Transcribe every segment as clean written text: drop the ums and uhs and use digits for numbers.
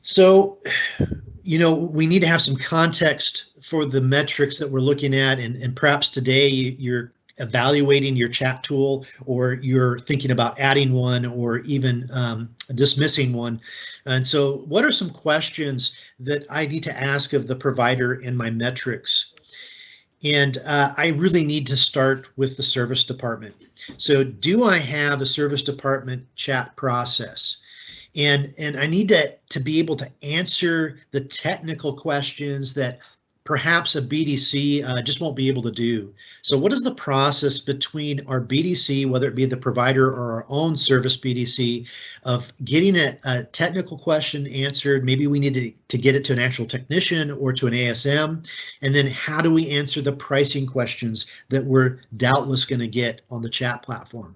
So, we need to have some context for the metrics that we're looking at, and perhaps today you're evaluating your chat tool, or you're thinking about adding one, or even dismissing one. And so what are some questions that I need to ask of the provider in my metrics? And I really need to start with the service department. So do I have a service department chat process? And I need to be able to answer the technical questions that perhaps a BDC just won't be able to do. So what is the process between our BDC, whether it be the provider or our own service BDC, of getting a technical question answered? Maybe we need to get it to an actual technician or to an ASM. And then how do we answer the pricing questions that we're doubtless going to get on the chat platform?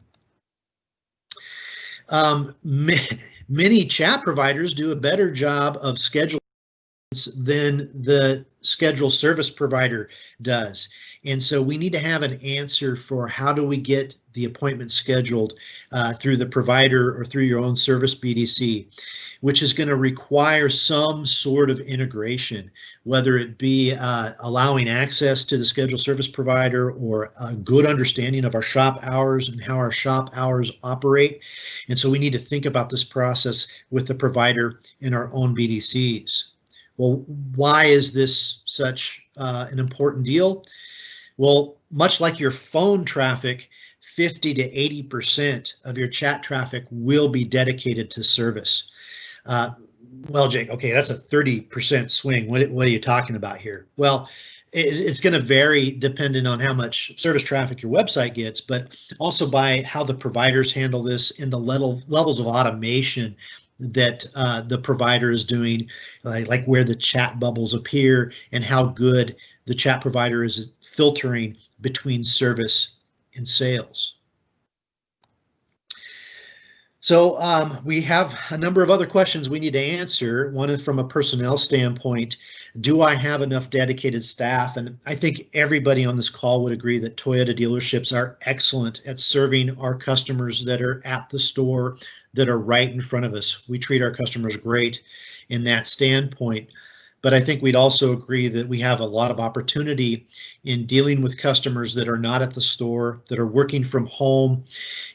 Many chat providers do a better job of scheduling than the schedule service provider does. And so we need to have an answer for how do we get the appointment scheduled through the provider or through your own service BDC, which is going to require some sort of integration, whether it be allowing access to the schedule service provider, or a good understanding of our shop hours and how our shop hours operate. And so we need to think about this process with the provider in our own BDCs. Well, why is this such an important deal? Well, much like your phone traffic, 50 to 80% of your chat traffic will be dedicated to service. Well, Jake, okay, that's a 30% swing. What are you talking about here? Well, it's going to vary depending on how much service traffic your website gets, but also by how the providers handle this and the levels of automation that the provider is doing, like where the chat bubbles appear and how good the chat provider is filtering between service and sales. So we have a number of other questions we need to answer. One is from a personnel standpoint. Do I have enough dedicated staff? And I think everybody on this call would agree that Toyota dealerships are excellent at serving our customers that are at the store, that are right in front of us. We treat our customers great in that standpoint. But I think we'd also agree that we have a lot of opportunity in dealing with customers that are not at the store, that are working from home,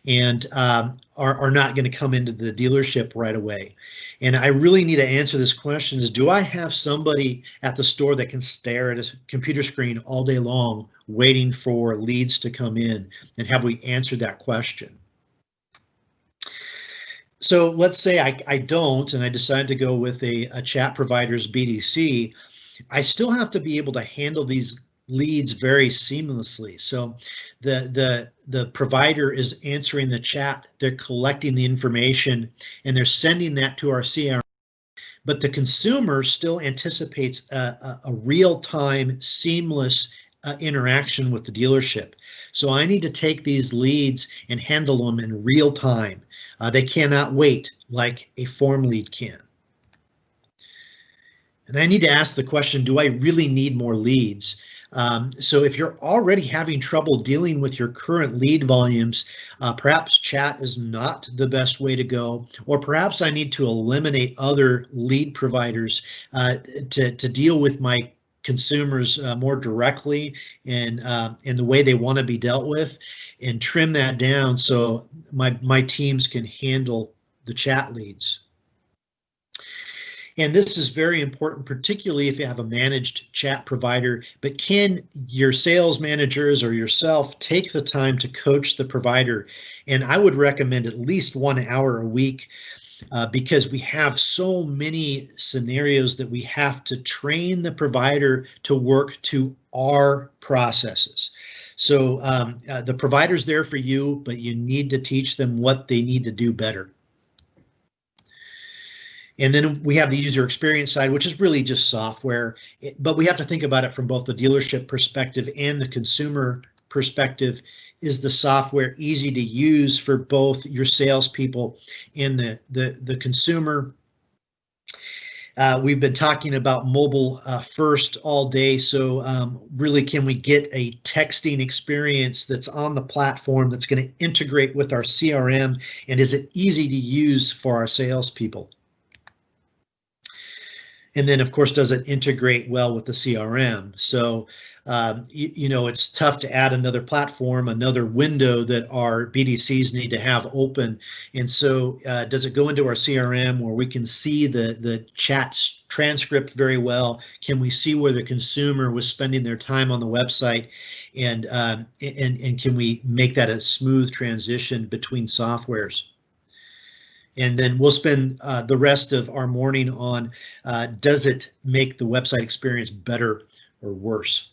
and are not going to come into the dealership right away. And I really need to answer this question is, do I have somebody at the store that can stare at a computer screen all day long waiting for leads to come in? And have we answered that question? So let's say I don't, and I decide to go with a chat provider's BDC. I still have to be able to handle these leads very seamlessly. So the provider is answering the chat, they're collecting the information, and they're sending that to our CRM. But the consumer still anticipates a real-time, seamless interaction with the dealership. So I need to take these leads and handle them in real time. They cannot wait like a form lead can. And I need to ask the question, do I really need more leads? So if you're already having trouble dealing with your current lead volumes, perhaps chat is not the best way to go, or perhaps I need to eliminate other lead providers to deal with my consumers more directly and in the way they want to be dealt with, and trim that down so my teams can handle the chat leads. And this is very important, particularly if you have a managed chat provider. But can your sales managers or yourself take the time to coach the provider? And I would recommend at least 1 hour a week, because we have so many scenarios that we have to train the provider to work to our processes. So the provider's there for you, but you need to teach them what they need to do better. And then we have the user experience side, which is really just software, but we have to think about it from both the dealership perspective and the consumer perspective. Is the software easy to use for both your salespeople and the consumer? We've been talking about mobile first all day, so really, can we get a texting experience that's on the platform that's going to integrate with our CRM, and is it easy to use for our salespeople? And then, of course, does it integrate well with the CRM? So, it's tough to add another platform, another window that our BDCs need to have open. And so, does it go into our CRM where we can see the chat transcript very well? Can we see where the consumer was spending their time on the website? And can we make that a smooth transition between softwares? And then we'll spend the rest of our morning on does it make the website experience better or worse?